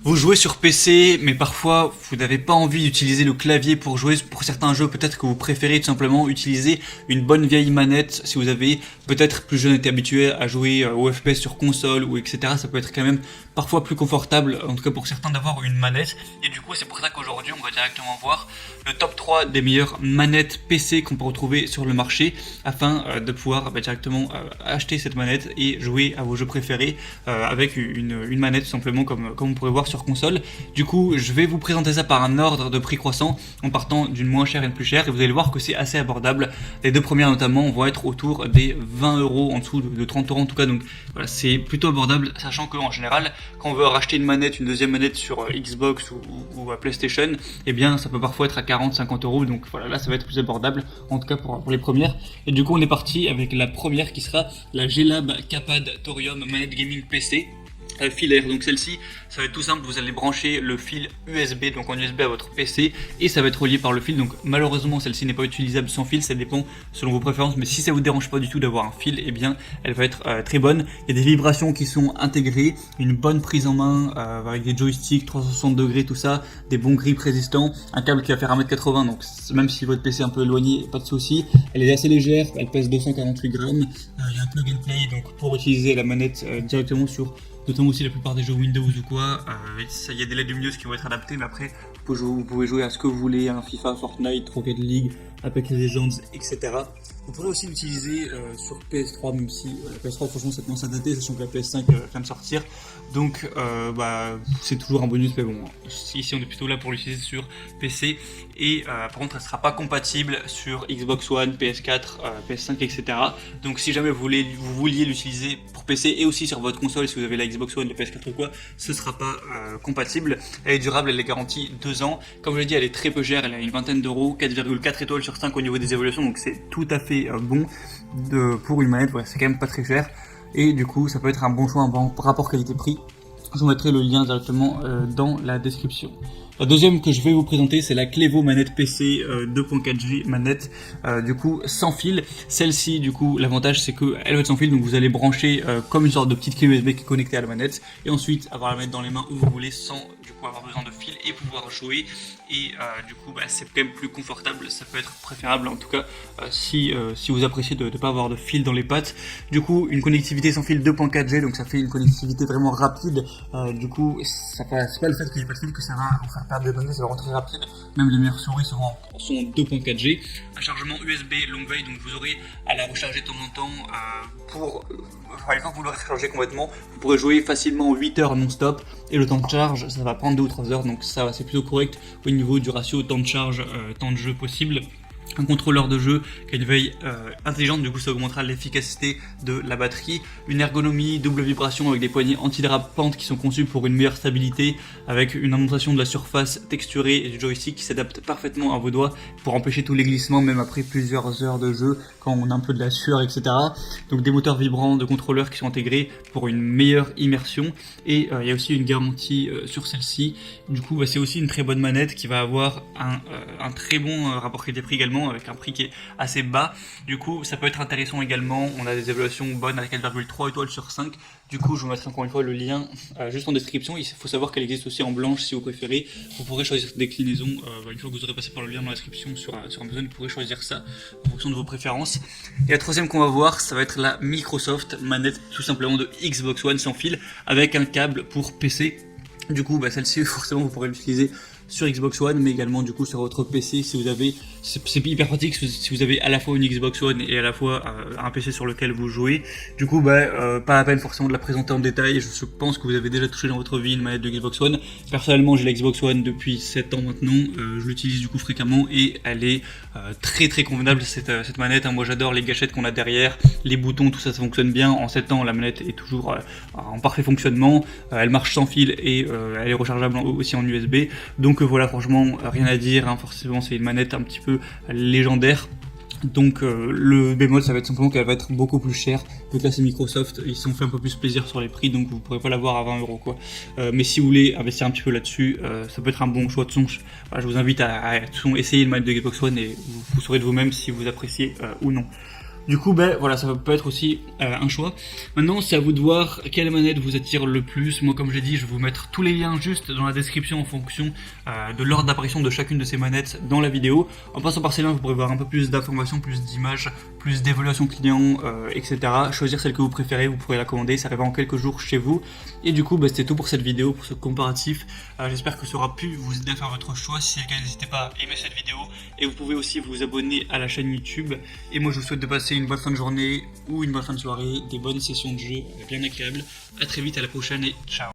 Vous jouez sur PC, mais parfois vous n'avez pas envie d'utiliser le clavier pour jouer. Pour certains jeux, peut-être que vous préférez tout simplement utiliser une bonne vieille manette. Si vous avez peut-être plus jeune été habitué à jouer au FPS sur console ou etc., ça peut être quand même parfois plus confortable, en tout cas pour certains, d'avoir une manette. Et du coup, c'est pour ça qu'aujourd'hui, on va directement voir le top 3 des meilleures manettes PC qu'on peut retrouver sur le marché, afin de pouvoir directement acheter cette manette et jouer à vos jeux préférés avec une manette tout simplement comme on pourrait voir sur console. Du coup, je vais vous présenter ça par un ordre de prix croissant, en partant d'une moins chère à une plus chère, et vous allez voir que c'est assez abordable. Les deux premières notamment vont être autour des 20 euros, en dessous de 30 euros en tout cas, donc voilà, c'est plutôt abordable, sachant qu'en général, quand on veut racheter une manette, une deuxième manette sur Xbox ou à PlayStation, eh bien ça peut parfois être à 40-50 euros, donc voilà, là ça va être plus abordable, en tout cas pour les premières. Et du coup, on est parti avec la première qui sera la G-Lab Capad Thorium Manette Gaming PC. Filaire, donc celle-ci, ça va être tout simple, vous allez brancher le fil USB, donc en USB à votre PC, et ça va être relié par le fil. Donc malheureusement celle-ci n'est pas utilisable sans fil, ça dépend selon vos préférences, mais si ça vous dérange pas du tout d'avoir un fil, eh bien elle va être très bonne. Il y a des vibrations qui sont intégrées, une bonne prise en main avec des joysticks 360 degrés, tout ça, des bons grips résistants, un câble qui va faire 1m80, donc même si votre PC est un peu éloigné, pas de souci. Elle est assez légère, elle pèse 248 grammes, il y a un plug and play donc pour utiliser la manette directement sur notamment aussi la plupart des jeux Windows ou quoi. Il y a des LED lumineuses qui vont être adaptées, mais après vous pouvez jouer à ce que vous voulez, un FIFA, Fortnite, Rocket League, Apex Legends, etc. Vous pourrez aussi l'utiliser sur PS3, même si la PS3 franchement ça commence à dater, sachant que la PS5 vient de sortir, donc c'est toujours un bonus, mais bon, ici on est plutôt là pour l'utiliser sur PC, et par contre elle sera pas compatible sur Xbox One, PS4, PS5, etc. Donc si jamais vous vouliez l'utiliser pour PC et aussi sur votre console, si vous avez la Xbox One, la PS4 ou quoi, ce sera pas compatible. Elle est durable, elle est garantie 2 ans. Comme je l'ai dit, elle est très peu chère, elle a une vingtaine d'euros, 4,4 étoiles sur 5 au niveau des évaluations, donc c'est tout à fait bon pour une manette, ouais, c'est quand même pas très cher. Et du coup, ça peut être un bon choix, un bon rapport qualité-prix. Je vous mettrai le lien directement dans la description. La deuxième que je vais vous présenter, c'est la Clevo manette PC 2.4G manette, du coup sans fil. Celle-ci, du coup, l'avantage c'est qu'elle va être sans fil, donc vous allez brancher comme une sorte de petite clé USB qui est connectée à la manette, et ensuite avoir la manette dans les mains où vous voulez sans du coup avoir besoin de fil et pouvoir jouer. Et du coup, c'est quand même plus confortable, ça peut être préférable en tout cas si vous appréciez de ne pas avoir de fil dans les pattes. Du coup, une connectivité sans fil 2.4G, donc ça fait une connectivité vraiment rapide. Du coup, c'est pas le fait qu'il n'y ait pas de fil que ça va vous faire perdre des données, ça va rentrer rapide. Même les meilleures souris sont en 2.4G. Un chargement USB longue veille, donc vous aurez à la recharger de temps en temps par exemple, vous l'aurez rechargé complètement, vous pourrez jouer facilement 8 heures non-stop, et le temps de charge, ça va prendre 2 ou 3 heures, donc ça c'est plutôt correct au niveau du ratio temps de charge, temps de jeu possible. Un contrôleur de jeu qui a une veille intelligente, du coup ça augmentera l'efficacité de la batterie. Une ergonomie double vibration avec des poignées anti-dérapantes qui sont conçues pour une meilleure stabilité, avec une augmentation de la surface texturée et du joystick qui s'adapte parfaitement à vos doigts pour empêcher tous les glissements, même après plusieurs heures de jeu, quand on a un peu de la sueur, etc. Donc des moteurs vibrants de contrôleurs qui sont intégrés pour une meilleure immersion, et il y a aussi une garantie sur celle-ci. Du coup c'est aussi une très bonne manette qui va avoir un très bon rapport qualité-prix également, avec un prix qui est assez bas. Du coup ça peut être intéressant également. On a des évaluations bonnes avec 4,3 étoiles sur 5. Du coup je vous mettrai encore une fois le lien juste en description. Il faut savoir qu'elle existe aussi en blanche si vous préférez. Vous pourrez choisir cette déclinaison une fois que vous aurez passé par le lien dans la description sur Amazon. Vous pourrez choisir ça en fonction de vos préférences. Et la troisième qu'on va voir, ça va être la Microsoft manette tout simplement de Xbox One sans fil, avec un câble pour PC. Du coup celle-ci forcément vous pourrez l'utiliser sur Xbox One, mais également du coup sur votre PC si vous avez, c'est hyper pratique si vous avez à la fois une Xbox One et à la fois un PC sur lequel vous jouez. Du coup pas la peine forcément de la présenter en détail. Je pense que vous avez déjà touché dans votre vie une manette de Xbox One. Personnellement j'ai la Xbox One depuis 7 ans maintenant, je l'utilise du coup fréquemment, et elle est très très convenable cette manette. Moi j'adore les gâchettes qu'on a derrière, les boutons, tout ça fonctionne bien. En 7 ans la manette est toujours en parfait fonctionnement, elle marche sans fil, et elle est rechargeable aussi en USB. Donc voilà, franchement rien à dire, forcément c'est une manette un petit peu légendaire. Donc le bémol ça va être simplement qu'elle va être beaucoup plus chère. Donc là c'est Microsoft, ils se sont fait un peu plus plaisir sur les prix, donc vous pourrez pas l'avoir à 20 euros quoi. Mais si vous voulez investir un petit peu là-dessus, ça peut être un bon choix. De son, je vous invite à essayer une manette de Xbox One, et vous saurez de vous-même si vous appréciez ou non. Du coup, ben voilà, ça peut être aussi un choix. Maintenant, c'est à vous de voir quelle manette vous attire le plus. Moi, comme je l'ai dit, je vais vous mettre tous les liens juste dans la description en fonction de l'ordre d'apparition de chacune de ces manettes dans la vidéo. En passant par ces liens, vous pourrez voir un peu plus d'informations, plus d'images, plus d'évaluation client, etc. Choisir celle que vous préférez, vous pourrez la commander, ça arrivera en quelques jours chez vous. Et du coup, ben, c'était tout pour cette vidéo, pour ce comparatif. J'espère que ça aura pu vous aider à faire votre choix. Si c'est le cas, n'hésitez pas à aimer cette vidéo. Et vous pouvez aussi vous abonner à la chaîne YouTube. Et moi, je vous souhaite de passer une bonne fin de journée ou une bonne fin de soirée, des bonnes sessions de jeu bien agréables. A très vite, à la prochaine et ciao.